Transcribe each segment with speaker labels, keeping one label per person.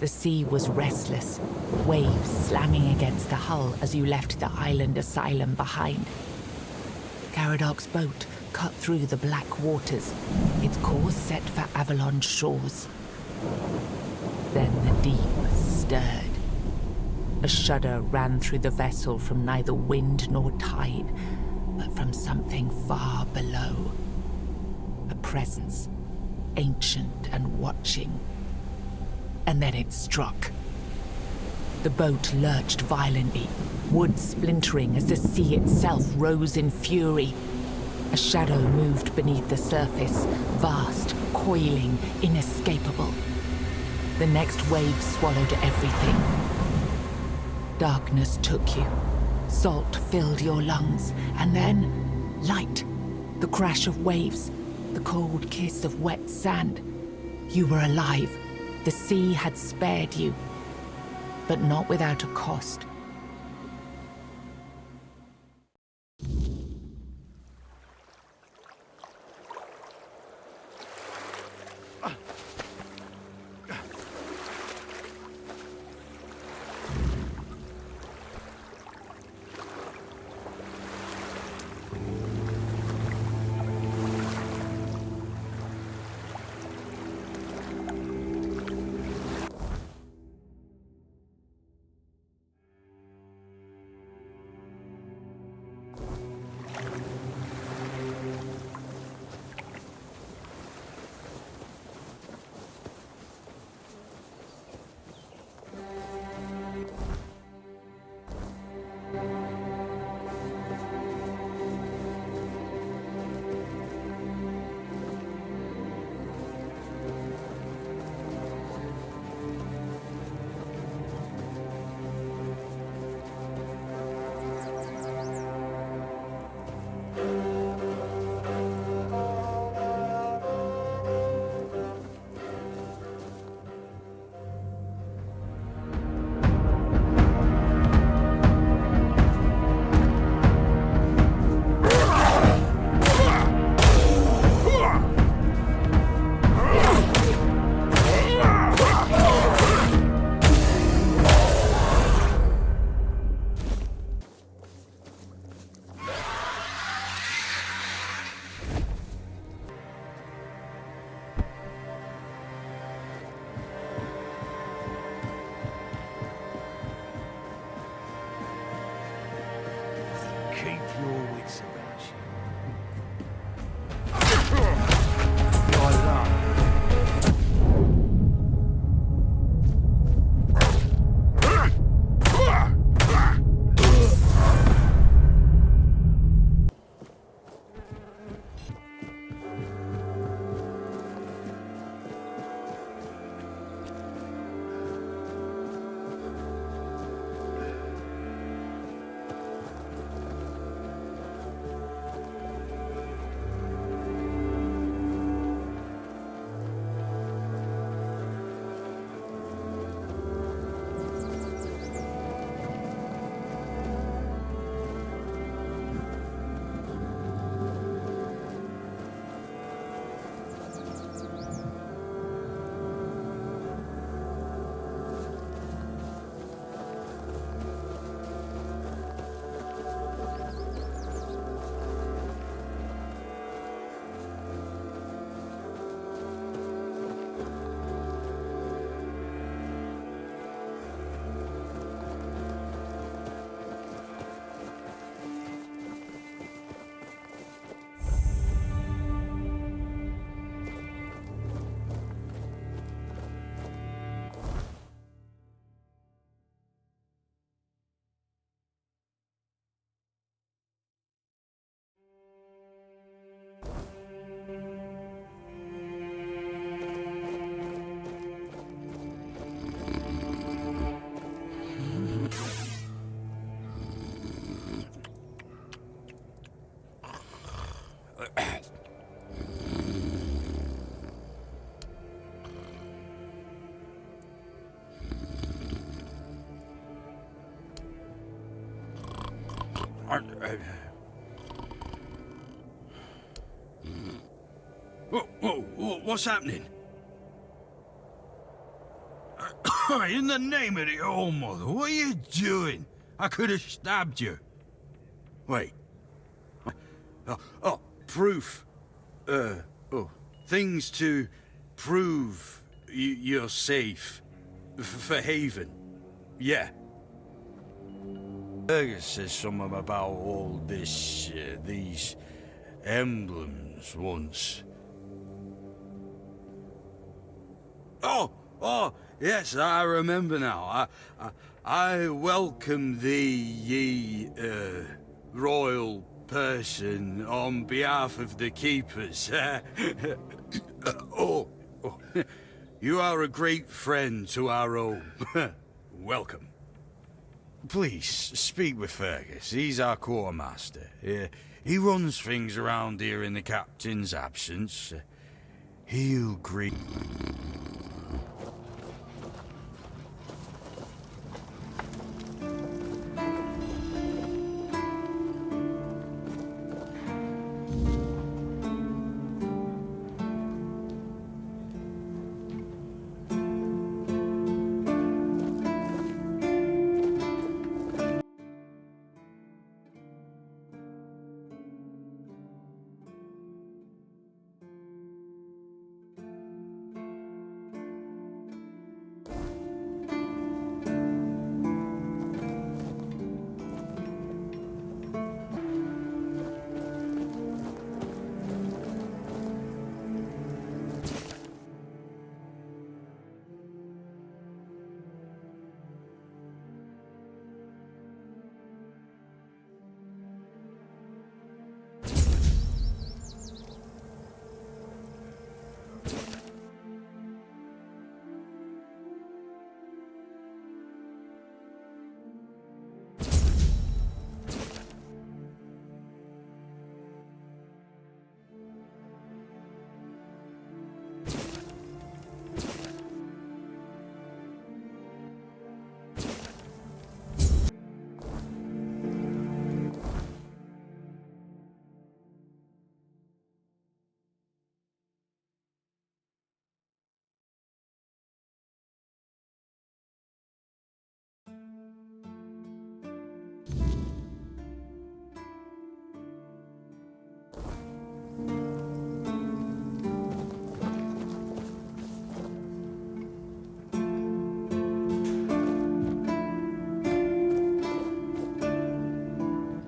Speaker 1: The sea was restless, waves slamming against the hull as you left the island asylum behind. Caradoc's boat cut through the black waters, its course set for Avalon's shores. Then the deep stirred. A shudder ran through the vessel from neither wind nor tide, but from something far below. A presence, ancient and watching. And then it struck. The boat lurched violently, wood splintering as the sea itself rose in fury. A shadow moved beneath the surface, vast, coiling, inescapable. The next wave swallowed everything. Darkness took you. Salt filled your lungs, and then light. The crash of waves, the cold kiss of wet sand. You were alive. The sea had spared you, but not without a cost.
Speaker 2: Whoa, what's happening? In the name of the All Mother, what are you doing? I could have stabbed you. Wait. Proof. Things to prove you're safe. For Haven. Yeah. Fergus says something about all this, these emblems once. Oh, yes, I remember now. I welcome thee, ye, royal person, on behalf of the keepers. You are a great friend to our own. Welcome. Please, speak with Fergus. He's our quartermaster. He runs things around here in the captain's absence. He'll greet...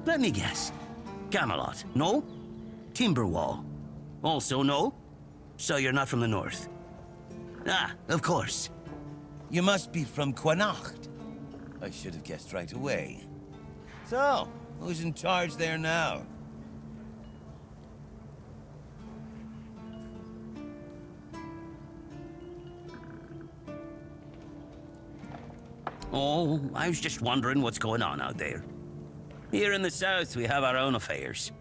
Speaker 3: Let me guess. Camelot, no? Timberwall, also no? So you're not from the north? Ah, of course.
Speaker 4: You must be from Connacht. I should have guessed right away. So, who's in charge there now?
Speaker 3: Oh, I was just wondering what's going on out there. Here in the south, we have our own affairs.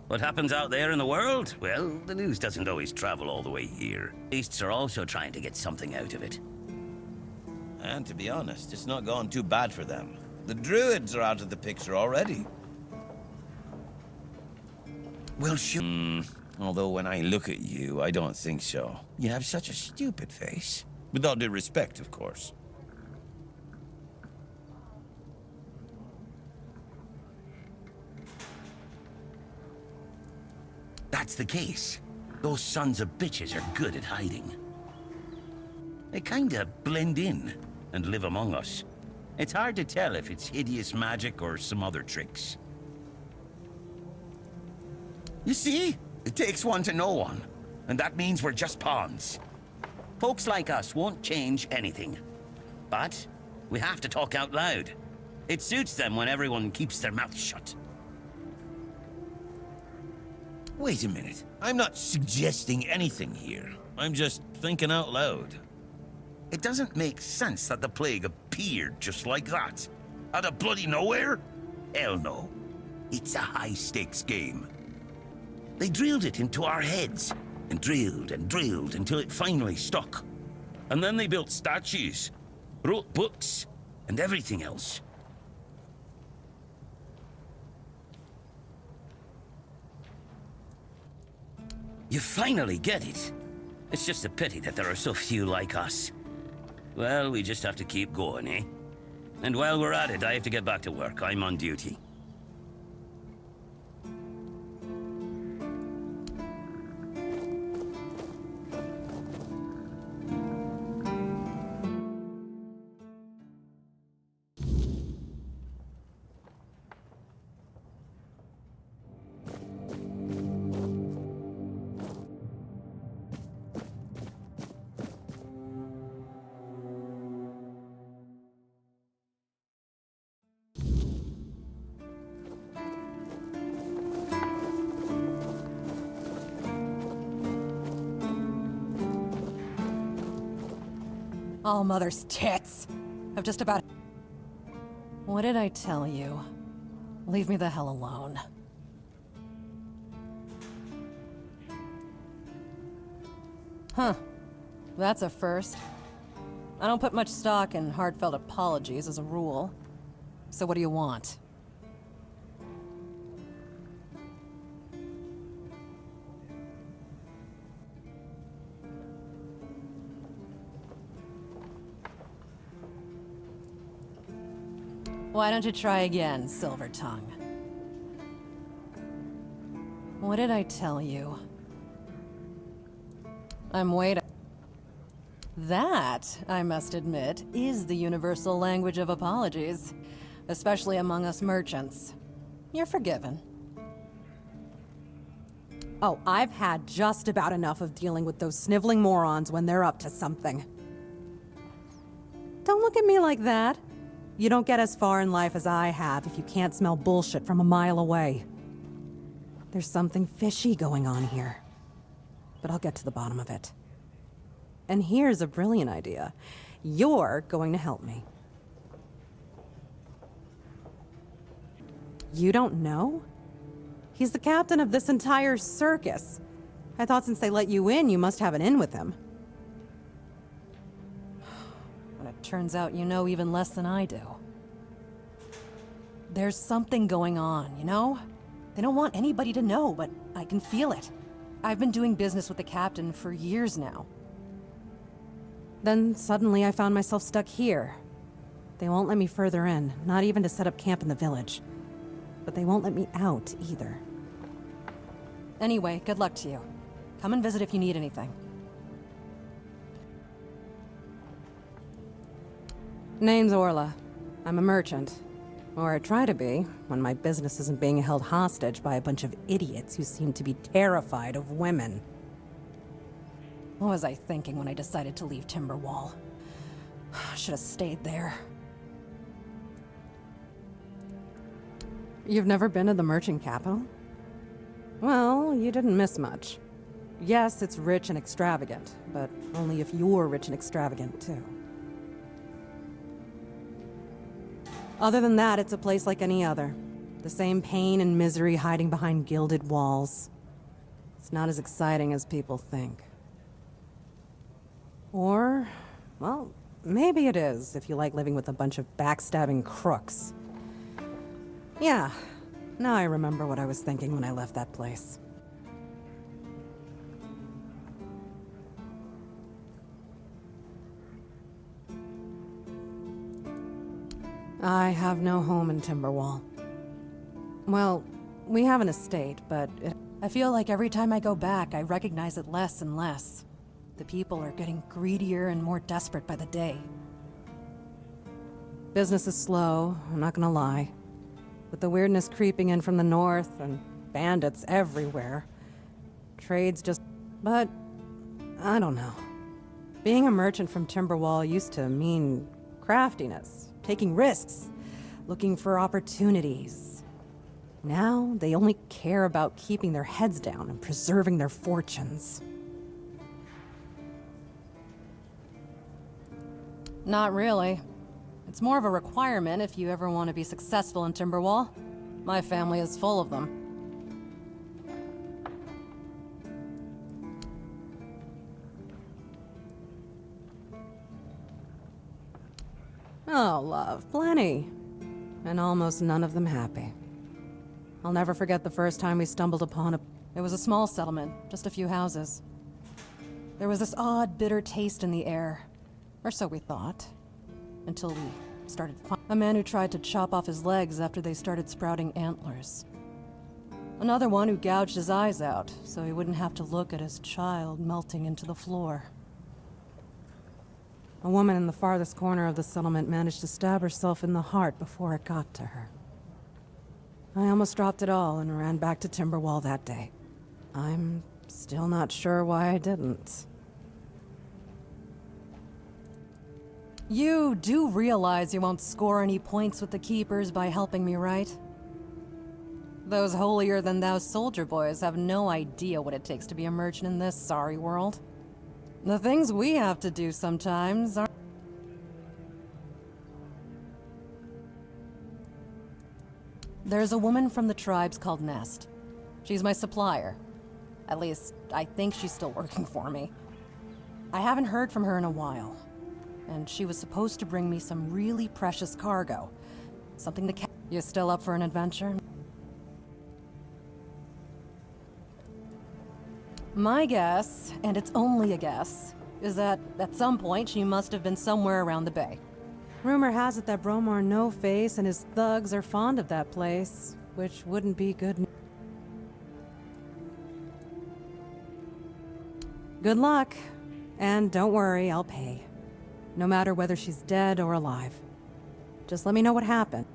Speaker 3: What happens out there in the world? Well, the news doesn't always travel all the way here. Beasts are also trying to get something out of it.
Speaker 4: And to be honest, it's not gone too bad for them. The druids are out of the picture already.
Speaker 3: Well, sure.
Speaker 4: Although when I look at you, I don't think so. You have such a stupid face. With all due respect, of course.
Speaker 3: That's the case. Those sons of bitches are good at hiding. They kinda blend in and live among us. It's hard to tell if it's hideous magic or some other tricks. You see? It takes one to know one. And that means we're just pawns. Folks like us won't change anything. But we have to talk out loud. It suits them when everyone keeps their mouth shut.
Speaker 4: Wait a minute. I'm not suggesting anything here. I'm just thinking out loud.
Speaker 3: It doesn't make sense that the plague appeared just like that. Out of bloody nowhere? Hell no. It's a high-stakes game. They drilled it into our heads, and drilled until it finally stuck. And then they built statues, wrote books, and everything else. You finally get it. It's just a pity that there are so few like us. Well, we just have to keep going, eh? And while we're at it, I have to get back to work. I'm on duty.
Speaker 5: All mother's tits. I've just about... What did I tell you? Leave me the hell alone. Huh. That's a first. I don't put much stock in heartfelt apologies as a rule. So what do you want? Why don't you try again, Silver Tongue? What did I tell you? I'm waiting. That, I must admit, is the universal language of apologies. Especially among us merchants. You're forgiven. Oh, I've had just about enough of dealing with those sniveling morons when they're up to something. Don't look at me like that. You don't get as far in life as I have if you can't smell bullshit from a mile away. There's something fishy going on here. But I'll get to the bottom of it. And here's a brilliant idea. You're going to help me. You don't know? He's the captain of this entire circus. I thought since they let you in, you must have an in with him. But it turns out you know even less than I do. There's something going on, you know? They don't want anybody to know, but I can feel it. I've been doing business with the captain for years now. Then suddenly I found myself stuck here. They won't let me further in, not even to set up camp in the village. But they won't let me out either. Anyway, good luck to you. Come and visit if you need anything. Name's Orla. I'm a merchant. Or I try to be, when my business isn't being held hostage by a bunch of idiots who seem to be terrified of women. What was I thinking when I decided to leave Timberwall? Should have stayed there. You've never been to the merchant capital? Well, you didn't miss much. Yes, it's rich and extravagant, but only if you're rich and extravagant, too. Other than that, it's a place like any other. The same pain and misery hiding behind gilded walls. It's not as exciting as people think. Or, well, maybe it is, if you like living with a bunch of backstabbing crooks. Yeah, now I remember what I was thinking when I left that place. I have no home in Timberwall. Well, we have an estate, but I feel like every time I go back, I recognize it less and less. The people are getting greedier and more desperate by the day. Business is slow, I'm not gonna lie. With the weirdness creeping in from the north and bandits everywhere. Trade's just... but... I don't know. Being a merchant from Timberwall used to mean craftiness, taking risks, looking for opportunities. Now, they only care about keeping their heads down and preserving their fortunes. Not really. It's more of a requirement if you ever want to be successful in Timberwall. My family is full of them. Oh, love, plenty. And almost none of them happy. I'll never forget the first time we stumbled upon It was a small settlement, just a few houses. There was this odd, bitter taste in the air. Or so we thought. Until we started a man who tried to chop off his legs after they started sprouting antlers. Another one who gouged his eyes out, so he wouldn't have to look at his child melting into the floor. A woman in the farthest corner of the settlement managed to stab herself in the heart before it got to her. I almost dropped it all and ran back to Timberwall that day. I'm still not sure why I didn't. You do realize you won't score any points with the Keepers by helping me, right? Those holier-than-thou soldier boys have no idea what it takes to be a merchant in this sorry world. The things we have to do sometimes are... There's a woman from the tribes called Nest. She's my supplier. At least, I think she's still working for me. I haven't heard from her in a while. And she was supposed to bring me some really precious cargo. Something to You still up for an adventure? My guess, and it's only a guess, is that at some point she must have been somewhere around the bay. Rumor has it that Bromar No-Face and his thugs are fond of that place, which wouldn't be good. Good luck, and don't worry, I'll pay. No matter whether she's dead or alive. Just let me know what happened.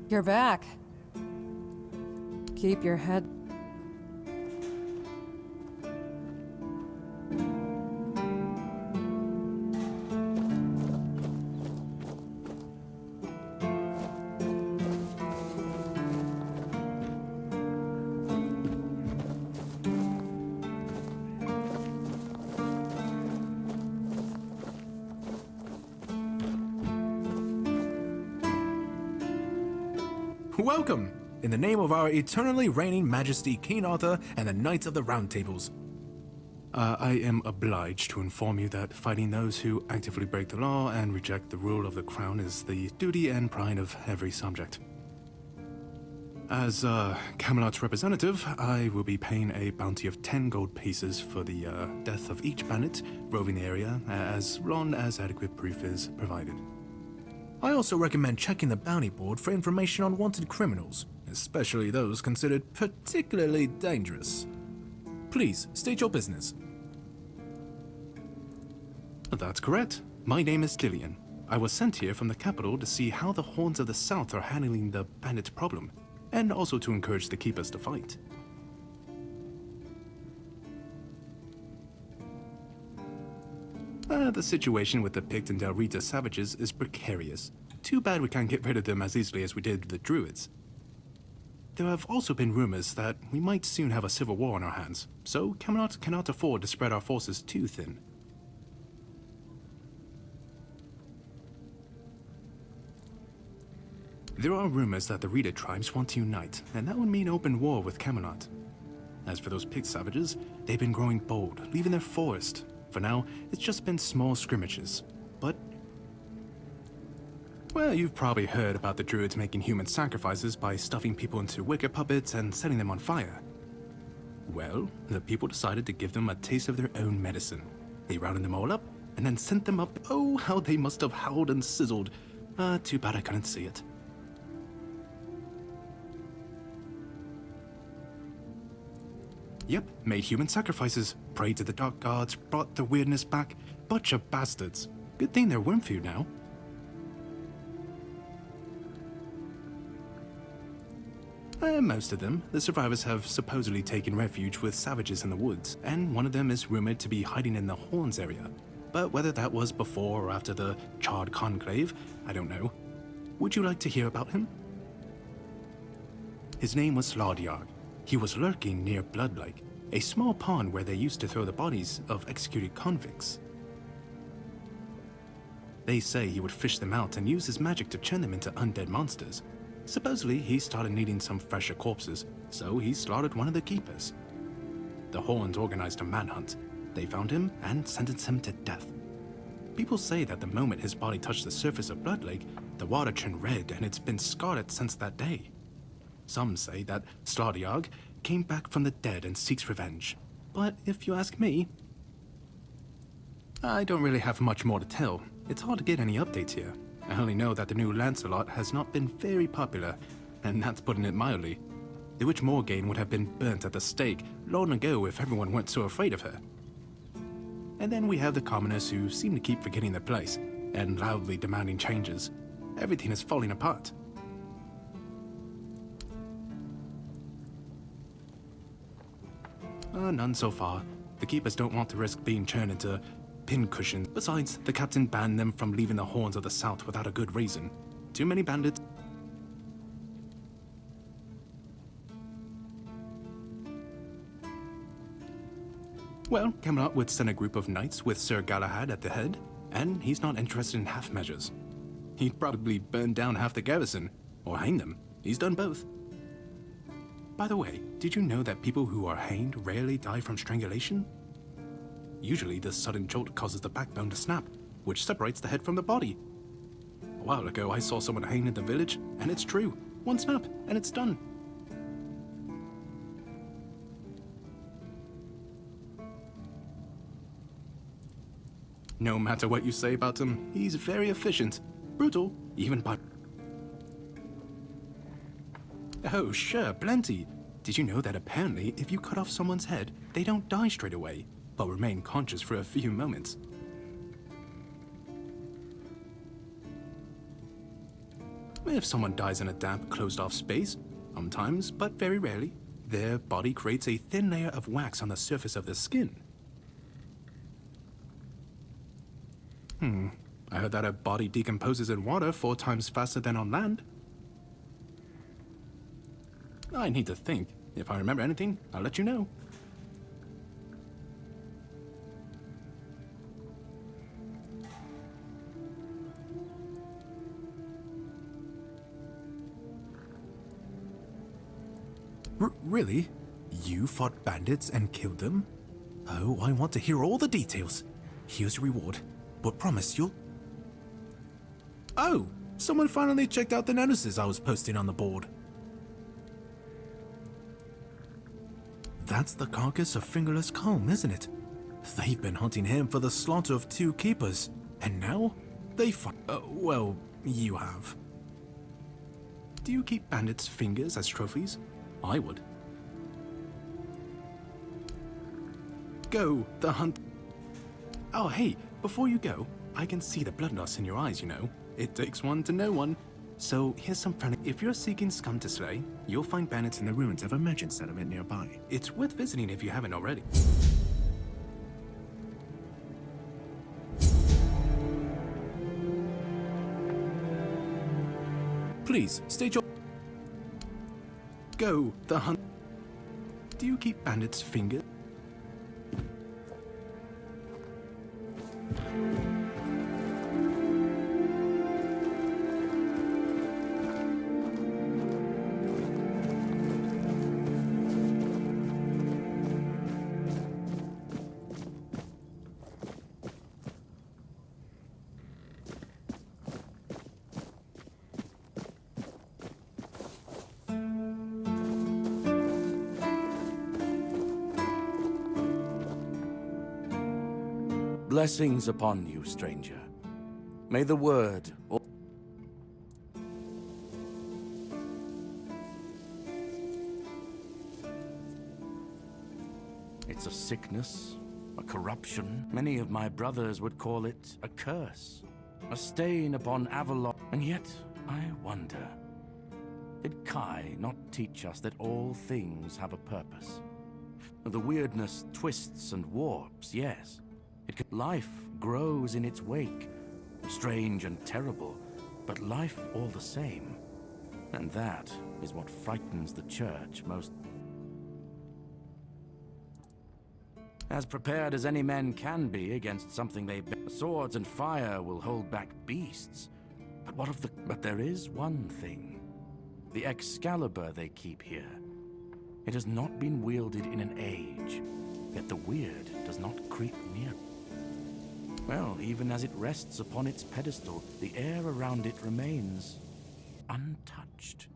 Speaker 5: You're back. Keep your head.
Speaker 6: Welcome! In the name of our eternally reigning Majesty King Arthur and the Knights of the Round Tables. I am obliged to inform you that fighting those who actively break the law and reject the rule of the crown is the duty and pride of every subject. As Camelot's representative, I will be paying a bounty of 10 gold pieces for the death of each bandit roving the area, as long as adequate proof is provided. I also recommend checking the bounty board for information on wanted criminals, especially those considered particularly dangerous. Please, state your business. That's correct. My name is Killian. I was sent here from the capital to see how the Horns of the South are handling the bandit problem, and also to encourage the Keepers to fight. The situation with the Pict and Del Rita savages is precarious. Too bad we can't get rid of them as easily as we did with the Druids. There have also been rumors that we might soon have a civil war on our hands, so Camelot cannot afford to spread our forces too thin. There are rumors that the Rita tribes want to unite, and that would mean open war with Camelot. As for those Pict savages, they've been growing bold, leaving their forest. For now, it's just been small scrimmages, but... Well, you've probably heard about the Druids making human sacrifices by stuffing people into wicker puppets and setting them on fire. Well, the people decided to give them a taste of their own medicine. They rounded them all up, and then sent them up. Oh, how they must have howled and sizzled. Too bad I couldn't see it. Yep, made human sacrifices, prayed to the dark gods, brought the weirdness back. Bunch of bastards. Good thing they're worm food now. Most of them, the survivors have supposedly taken refuge with savages in the woods, and one of them is rumored to be hiding in the Horns area. but whether that was before or after the Charred Conclave, I don't know. Would you like to hear about him? His name was Slaudyarg. He was lurking near Blood Lake, a small pond where they used to throw the bodies of executed convicts. They say he would fish them out and use his magic to turn them into undead monsters. Supposedly, he started needing some fresher corpses, so he slaughtered one of the keepers. The Horns organized a manhunt. They found him and sentenced him to death. People say that the moment his body touched the surface of Blood Lake, the water turned red and it's been scarred since that day. Some say that Slaudyarg came back from the dead and seeks revenge. But if you ask me, I don't really have much more to tell. It's hard to get any updates here. I only know that the new Lancelot has not been very popular, and that's putting it mildly. The Witch Morgaine would have been burnt at the stake long ago if everyone weren't so afraid of her. And then we have the commoners who seem to keep forgetting their place, and loudly demanding changes. Everything is falling apart. None so far. The keepers don't want to risk being turned into pincushions. Besides, the captain banned them from leaving the Horns of the South without a good reason. Too many bandits. Well, Camelot would send a group of knights with Sir Galahad at the head, and he's not interested in half measures. He'd probably burn down half the garrison, or hang them. He's done both. By the way, did you know that people who are hanged rarely die from strangulation? Usually, the sudden jolt causes the backbone to snap, which separates the head from the body. A while ago, I saw someone hanged in the village, and it's true. One snap, and it's done. No matter what you say about him, he's very efficient. Brutal, even by... Oh, sure, plenty. Did you know that apparently if you cut off someone's head, they don't die straight away, but remain conscious for a few moments? If someone dies in a damp, closed-off space, sometimes, but very rarely, their body creates a thin layer of wax on the surface of the skin. I heard that a body decomposes in water 4 times faster than on land. I need to think. If I remember anything, I'll let you know. Really? You fought bandits and killed them? Oh, I want to hear all the details. Here's your reward, but promise you'll... Oh, someone finally checked out the notices I was posting on the board. That's the carcass of Fingerless Calm, isn't it? They've been hunting him for the slaughter of 2 keepers, and now they well, you have. Do you keep bandits' fingers as trophies? I would. Go, the hunt... Oh, hey, before you go, I can see the bloodlust in your eyes, you know. It takes one to know one. So here's some friendly... If you're seeking scum to slay, you'll find bandits in the ruins of a merchant settlement nearby. It's worth visiting if you haven't already. Please, state your... Go, the hunt... Do you keep bandits' fingers?
Speaker 7: Blessings upon you, stranger. May the word... It's a sickness, a corruption. Many of my brothers would call it a curse, a stain upon Avalon. And yet, I wonder, did Kai not teach us that all things have a purpose? The weirdness twists and warps, yes. Life grows in its wake, strange and terrible, but life all the same. And that is what frightens the church most. As prepared as any men can be against something they... Swords and fire will hold back beasts. But what of the... But there is one thing. The Excalibur they keep here. It has not been wielded in an age, yet the weird does not creep near. Well, even as it rests upon its pedestal, the air around it remains untouched.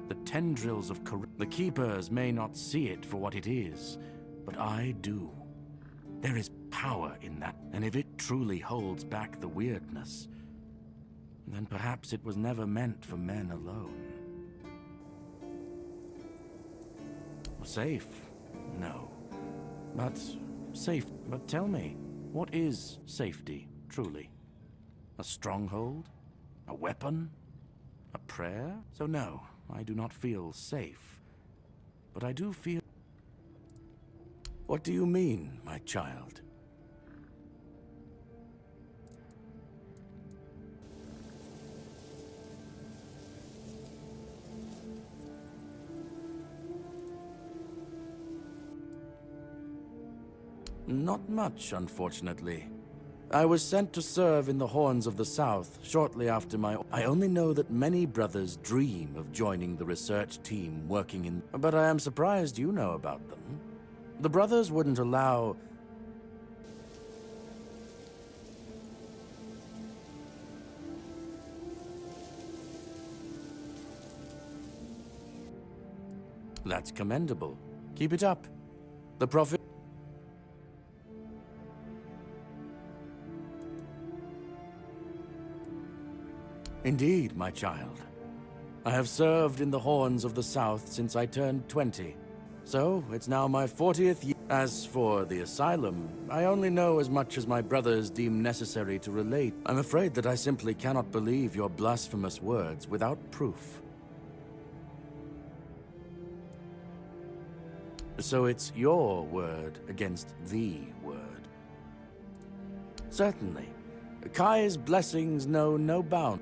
Speaker 7: The tendrils of the keepers may not see it for what it is, but I do. There is power in that, and if it truly holds back the weirdness, then perhaps it was never meant for men alone. Safe? No. But safe. But tell me, what is safety, truly? A stronghold? A weapon? A prayer? So no, I do not feel safe. But I do feel... What do you mean, my child? Not much, unfortunately. I was sent to serve in the Horns of the South shortly after my... I only know that many brothers dream of joining the research team working in... But I am surprised you know about them. The brothers wouldn't allow... That's commendable. Keep it up. The prophet... Indeed, my child. I have served in the Horns of the South since I turned 20. So, it's now my 40th year. As for the asylum, I only know as much as my brothers deem necessary to relate. I'm afraid that I simply cannot believe your blasphemous words without proof. So it's your word against the word. Certainly. Kai's blessings know no bound.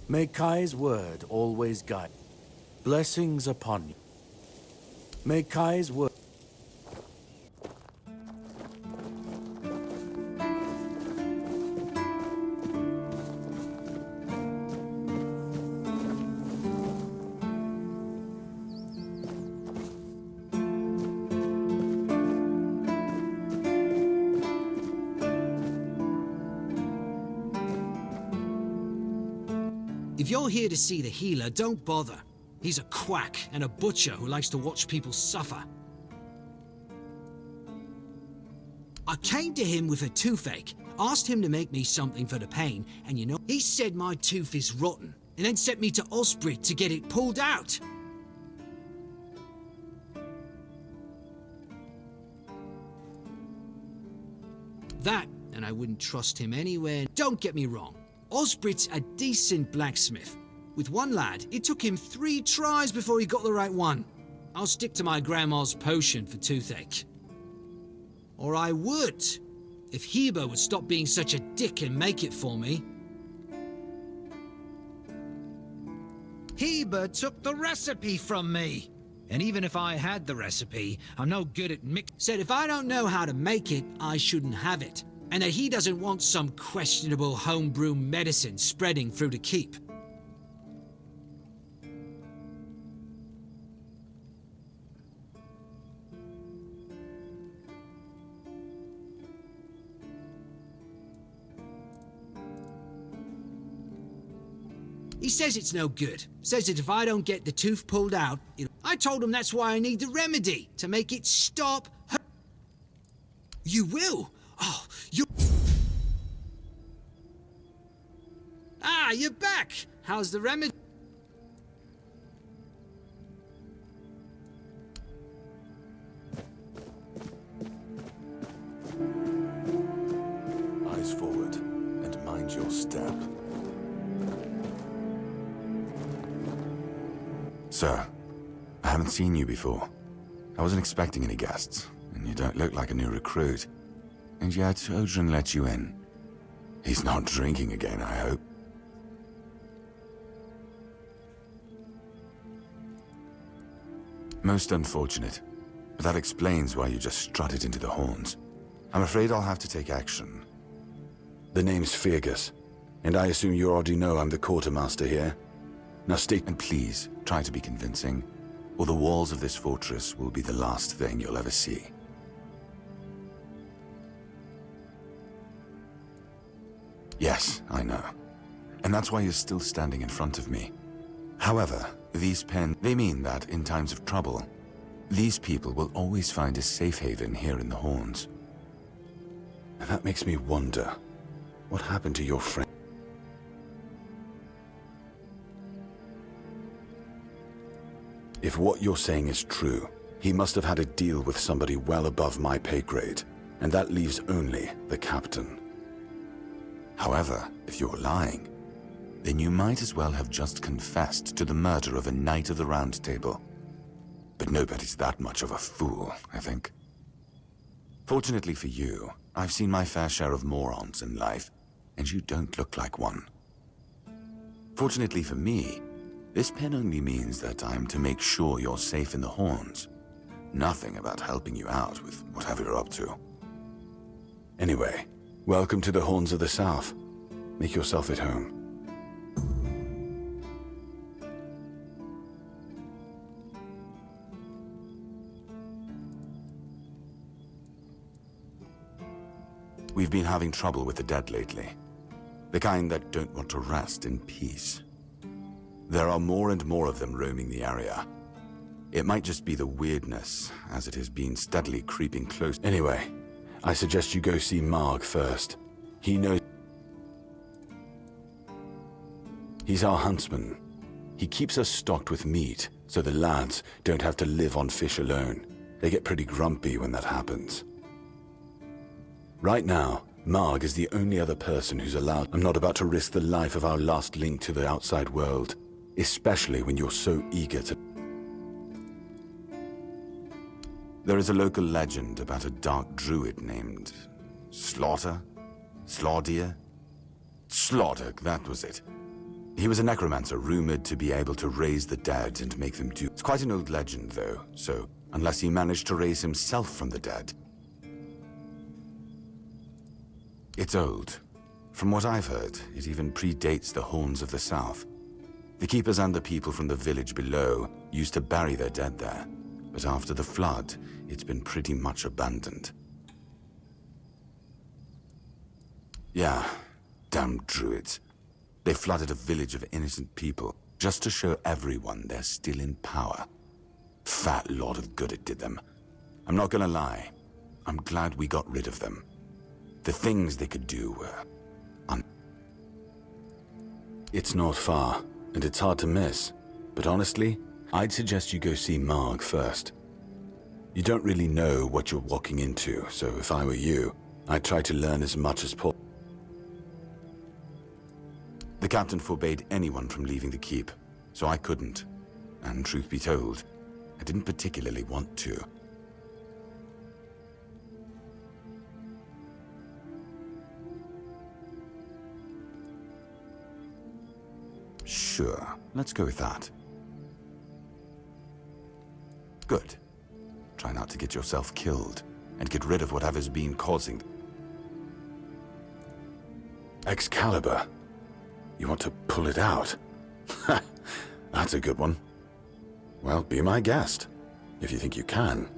Speaker 7: May Kai's word always guide. Blessings upon you. May Kai's word...
Speaker 8: If you're here to see the healer, don't bother. He's a quack and a butcher who likes to watch people suffer. I came to him with a toothache, asked him to make me something for the pain, and you know, he said my tooth is rotten, and then sent me to Osprey to get it pulled out. That, and I wouldn't trust him anywhere. Don't get me wrong. Osbrit's a decent blacksmith. With one lad, it took him 3 tries before he got the right one. I'll stick to my grandma's potion for toothache. Or I would, if Heber would stop being such a dick and make it for me.
Speaker 9: Heber took the recipe from me. And even if I had the recipe, I'm no good at
Speaker 8: Said if I don't know how to make it, I shouldn't have it. And that he doesn't want some questionable homebrew medicine spreading through the keep. He says it's no good. Says that if I don't get the tooth pulled out, I told him that's why I need the remedy, to make it stop. You will? Oh, you... Ah, you're back! How's the remedy?
Speaker 10: So, I haven't seen you before. I wasn't expecting any guests, and you don't look like a new recruit. And yet, Odrin let you in. He's not drinking again, I hope. Most unfortunate, but that explains why you just strutted into the horns. I'm afraid I'll have to take action. The name's Fergus, and I assume you already know I'm the quartermaster here. Now stay and please, try to be convincing, or the walls of this fortress will be the last thing you'll ever see. Yes, I know. And that's why you're still standing in front of me. However, these they mean that in times of trouble, these people will always find a safe haven here in the Horns. And that makes me wonder, what happened to your friend? If what you're saying is true, he must have had a deal with somebody well above my pay grade, and that leaves only the captain. However, if you're lying, then you might as well have just confessed to the murder of a Knight of the Round Table. But nobody's that much of a fool, I think. Fortunately for you, I've seen my fair share of morons in life, and you don't look like one. Fortunately for me, this pen only means that I'm to make sure you're safe in the Horns. Nothing about helping you out with whatever you're up to. Anyway, welcome to the Horns of the South. Make yourself at home. We've been having trouble with the dead lately. The kind that don't want to rest in peace. There are more and more of them roaming the area. It might just be the weirdness, as it has been steadily creeping close. Anyway, I suggest you go see Marg first. He knows. He's our huntsman. He keeps us stocked with meat, so the lads don't have to live on fish alone. They get pretty grumpy when that happens. Right now, Marg is the only other person who's allowed. I'm not about to risk the life of our last link to the outside world, especially when you're so eager to. There is a local legend about a dark druid named Slaughter? Slaughter, that was it. He was a necromancer rumored to be able to raise the dead and make them do. It's quite an old legend though, so unless he managed to raise himself from the dead. It's old. From what I've heard, it even predates the Horns of the South. The keepers and the people from the village below used to bury their dead there, but after the flood, it's been pretty much abandoned. Yeah, damn druids. They flooded a village of innocent people just to show everyone they're still in power. Fat lot of good it did them. I'm not gonna lie, I'm glad we got rid of them. The things they could do were It's not far, and it's hard to miss. But honestly, I'd suggest you go see Marg first. You don't really know what you're walking into, so if I were you, I'd try to learn as much as possible. The captain forbade anyone from leaving the keep, so I couldn't. And truth be told, I didn't particularly want to. Sure, let's go with that. Good. Try not to get yourself killed, and get rid of whatever's been causing. Excalibur. You want to pull it out? Ha! That's a good one. Well, be my guest, if you think you can.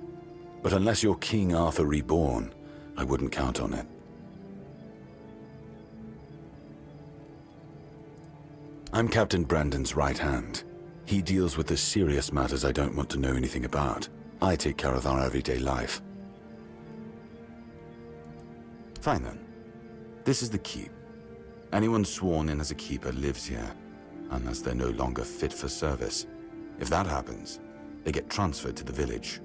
Speaker 10: But unless you're King Arthur reborn, I wouldn't count on it. I'm Captain Brandon's right hand. He deals with the serious matters I don't want to know anything about. I take care of our everyday life. Fine then. This is the keep. Anyone sworn in as a keeper lives here, unless they're no longer fit for service. If that happens, they get transferred to the village.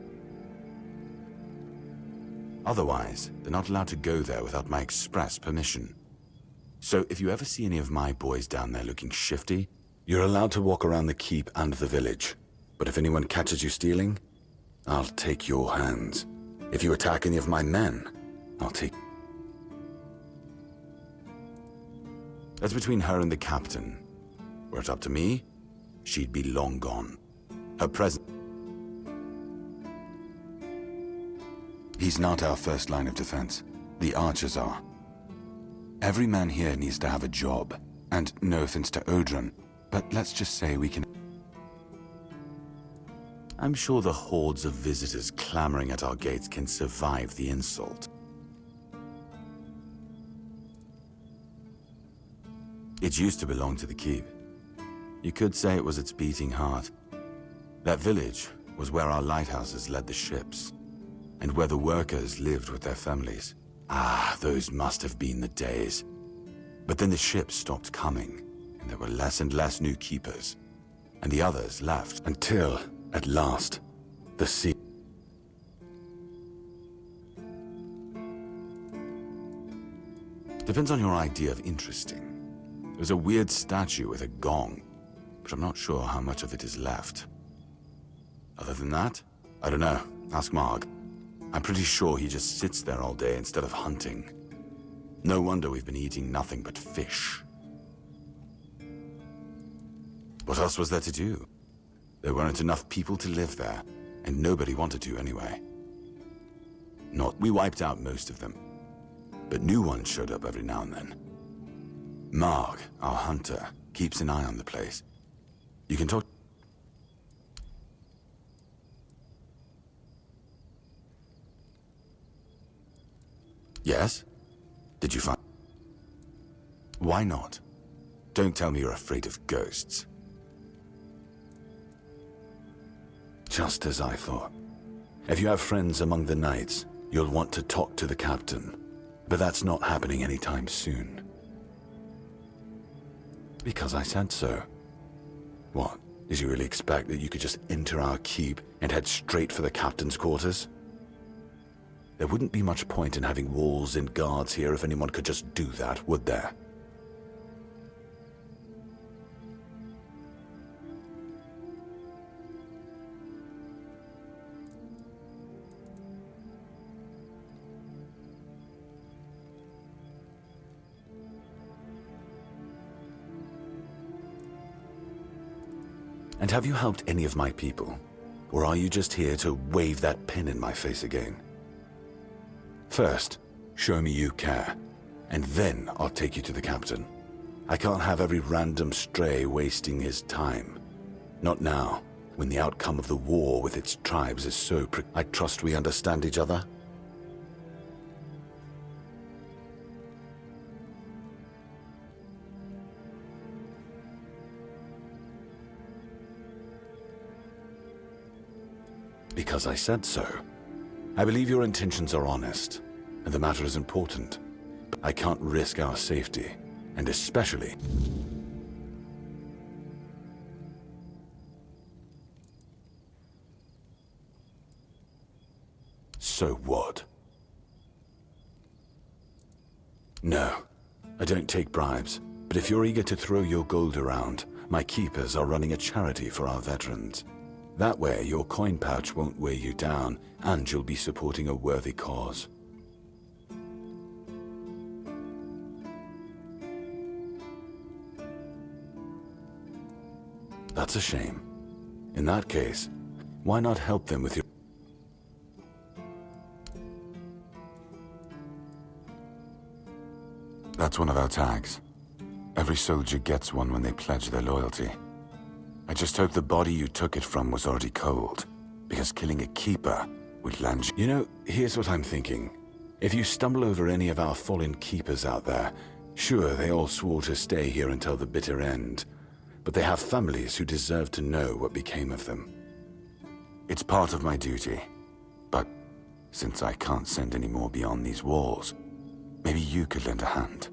Speaker 10: Otherwise, they're not allowed to go there without my express permission. So if you ever see any of my boys down there looking shifty, you're allowed to walk around the keep and the village. But if anyone catches you stealing, I'll take your hands. If you attack any of my men, I'll take... That's between her and the captain. Were it up to me, she'd be long gone. Her presence... He's not our first line of defense. The archers are. Every man here needs to have a job. And no offense to Odrin, but let's just say we can... I'm sure the hordes of visitors clamoring at our gates can survive the insult. It used to belong to the keep. You could say it was its beating heart. That village was where our lighthouses led the ships, and where the workers lived with their families. Ah, those must have been the days. But then the ships stopped coming, and there were less and less new keepers, and the others left until, at last, the sea... Depends on your idea of interesting. There's a weird statue with a gong, but I'm not sure how much of it is left. Other than that, I don't know. Ask Marg. I'm pretty sure he just sits there all day instead of hunting. No wonder we've been eating nothing but fish. What else was there to do? There weren't enough people to live there, and nobody wanted to anyway. We wiped out most of them, but new ones showed up every now and then. Marg, our hunter, keeps an eye on the place. You can talk... Yes? Did you find... Why not? Don't tell me you're afraid of ghosts. Just as I thought. If you have friends among the knights, you'll want to talk to the captain. But that's not happening anytime soon. Because I said so. What? Did you really expect that you could just enter our keep and head straight for the captain's quarters? There wouldn't be much point in having walls and guards here if anyone could just do that, would there? And have you helped any of my people? Or are you just here to wave that pen in my face again? First, show me you care, and then I'll take you to the captain. I can't have every random stray wasting his time. Not now, when the outcome of the war with its tribes is so I trust we understand each other? Because I said so. I believe your intentions are honest, and the matter is important. But I can't risk our safety, and especially... So what? No, I don't take bribes, but if you're eager to throw your gold around, my keepers are running a charity for our veterans. That way, your coin pouch won't weigh you down, and you'll be supporting a worthy cause. That's a shame. In that case, why not help them with your... That's one of our tags. Every soldier gets one when they pledge their loyalty. I just hope the body you took it from was already cold, because killing a keeper would land you... You know, here's what I'm thinking. If you stumble over any of our fallen keepers out there, sure, they all swore to stay here until the bitter end, but they have families who deserve to know what became of them. It's part of my duty, but since I can't send any more beyond these walls, maybe you could lend a hand.